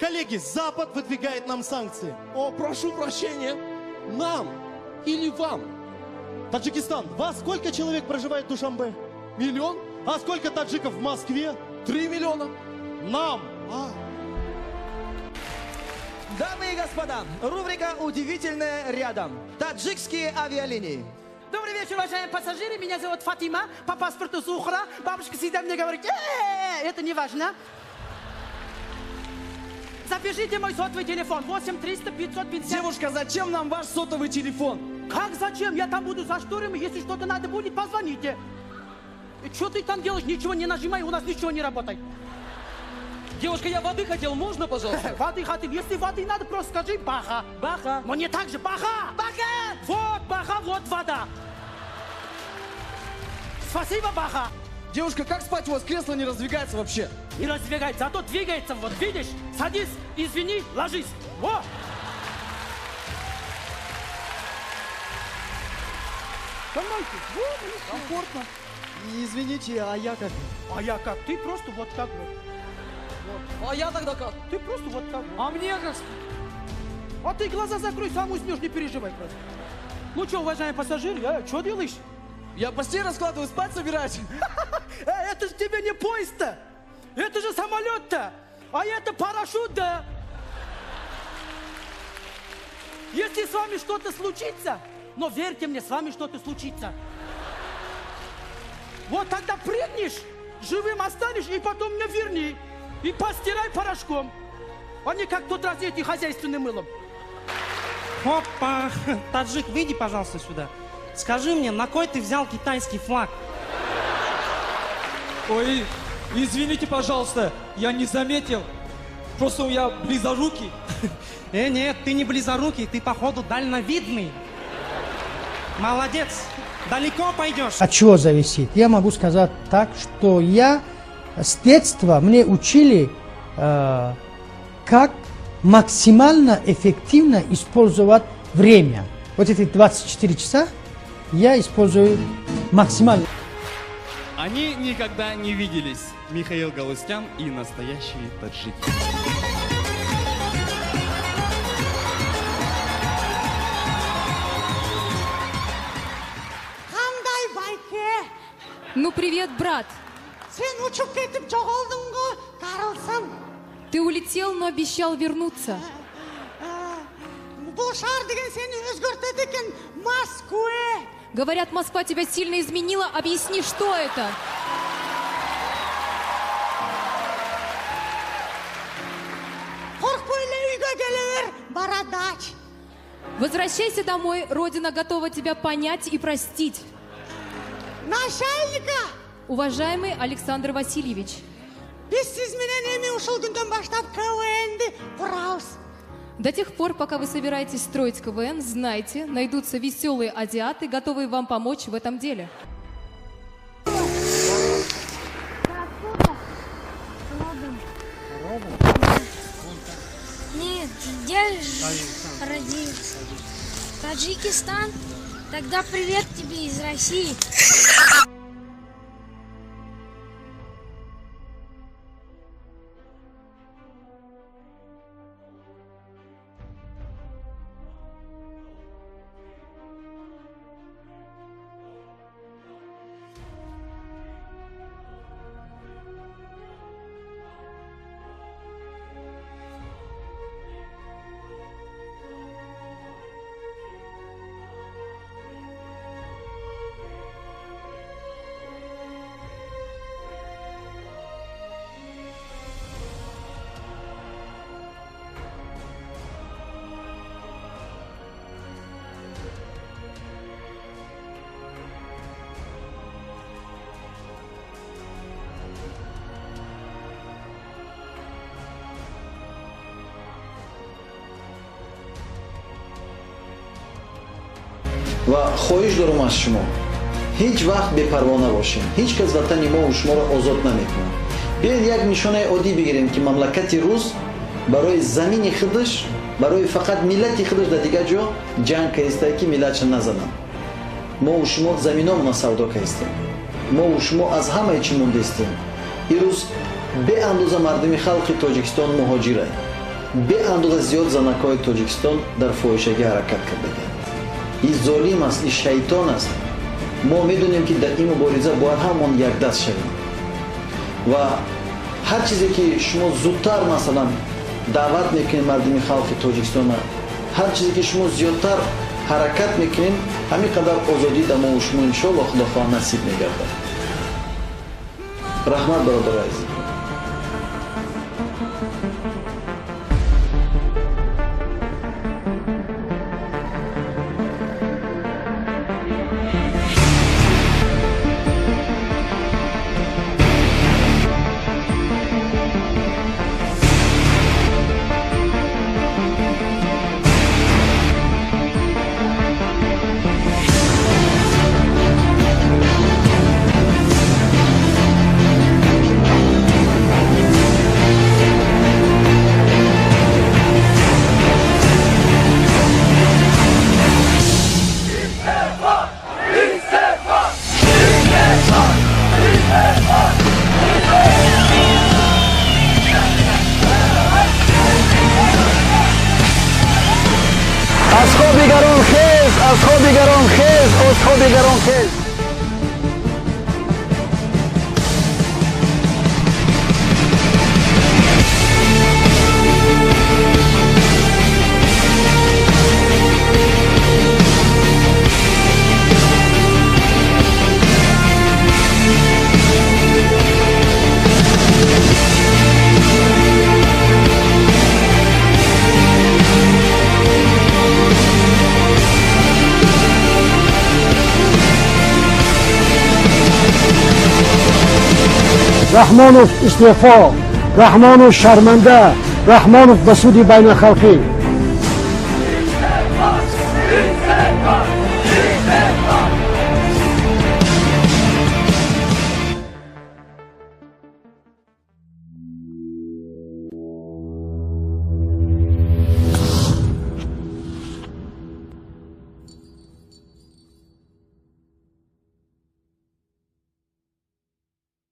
Коллеги, Запад выдвигает нам санкции. О, прошу прощения. Нам или вам? Таджикистан, вас сколько человек проживает в Душанбе? 1 миллион? А сколько таджиков в Москве? 3 миллиона. Нам. Дамы и господа, рубрика «Удивительное рядом». Таджикские авиалинии. Добрый вечер, уважаемые пассажиры. Меня зовут Фатима. По паспорту Сухра. Бабушка всегда мне говорит, это не важно. Запишите мой сотовый телефон. 8-300-550. Девушка, зачем нам ваш сотовый телефон? Как зачем? Я там буду за шторами. Если что-то надо будет, позвоните. И что ты там делаешь? Ничего не нажимай, у нас ничего не работает. Девушка, я воды хотел, можно, пожалуйста? Воды хотим. Если воды надо, просто скажи баха. Баха. Но не так же. Баха! Баха! Вот баха, вот вода. Спасибо, баха. Девушка, как спать? У вас кресло не раздвигается вообще. Не раздвигается, зато двигается. Вот видишь? Садись, извини, ложись. Во! Комфортно. Извините, а я как? А я как? Ты просто вот так вот. А я тогда как? Ты просто вот так вот. А мне как? А ты глаза закрой, сам уснешь, не переживай просто. Ну что, уважаемые пассажиры, что делаешь? Я постель раскладываю, спать собираюсь. Это же тебе не поезд-то. Это же самолет-то. А это парашют, да. Если с вами что-то случится, но верьте мне, с вами что-то случится. Вот тогда прыгнешь, живым останешь, и потом мне верни. И постирай порошком. А не как в тот раз эти хозяйственным мылом. Опа! Таджик, выйди, пожалуйста, сюда. Скажи мне, на кой ты взял китайский флаг? Ой, извините, пожалуйста, я не заметил. Просто я близорукий. Нет, ты не близорукий, ты, походу, дальновидный. Молодец, далеко пойдешь. От чего зависит? Я могу сказать так, что я с детства мне учили, как максимально эффективно использовать время. Вот эти 24 часа я использую максимально. Они никогда не виделись. Михаил Галустян и настоящие таджики. Ну привет, брат. Ты улетел, но обещал вернуться. Говорят, Москва тебя сильно изменила. Объясни, что это? Возвращайся домой. Родина готова тебя понять и простить. Уважаемый Александр Васильевич, до тех пор, пока вы собираетесь строить КВН, знайте, найдутся веселые азиаты, готовые вам помочь в этом деле. Нет, где же родился? Таджикистан? Тогда привет тебе из России. و خواهش دارم از شما هیچ وقت بی‌پروا نباشین. هیچ کس وطن ما و شما را آزاد نمیکنه. بیاید یک نشانه عادی بگیریم که مملکت روس برای زمین خودش، برای فقط ملت خودش در دیگه جا جنگ کردسته که ملتش نزنن. ما و شما زمینامون سودا کردیم. ما و شما از همه چی مونده استیم. این روز به اندازه مردم خلق تاجیکستان مهاجره. беандоза зиёд занакҳои Тоҷикистон дар фоҳишагӣ ҳаракат кардаганд. Ин золим аст, ин шайтон аст. Мо медонем ки дар ин мубориза бояд ҳамон якдаст шавем ва ҳар чизе ки шумо зудтар масалан даъват мекунед мардуми халқи Тоҷикистона, ҳар чизе ки шумо зиёдтар ҳаракат мекунед, ҳамин қадар озодӣ дар мо шумо иншоаллоҳ худохоҳ насиб мегардад. раҳмат бародари азиз. اصحاب گرانخیز رحمانوف استعفا، رحمانوف شرمنده، رحمانوف به سود بین الخلقی.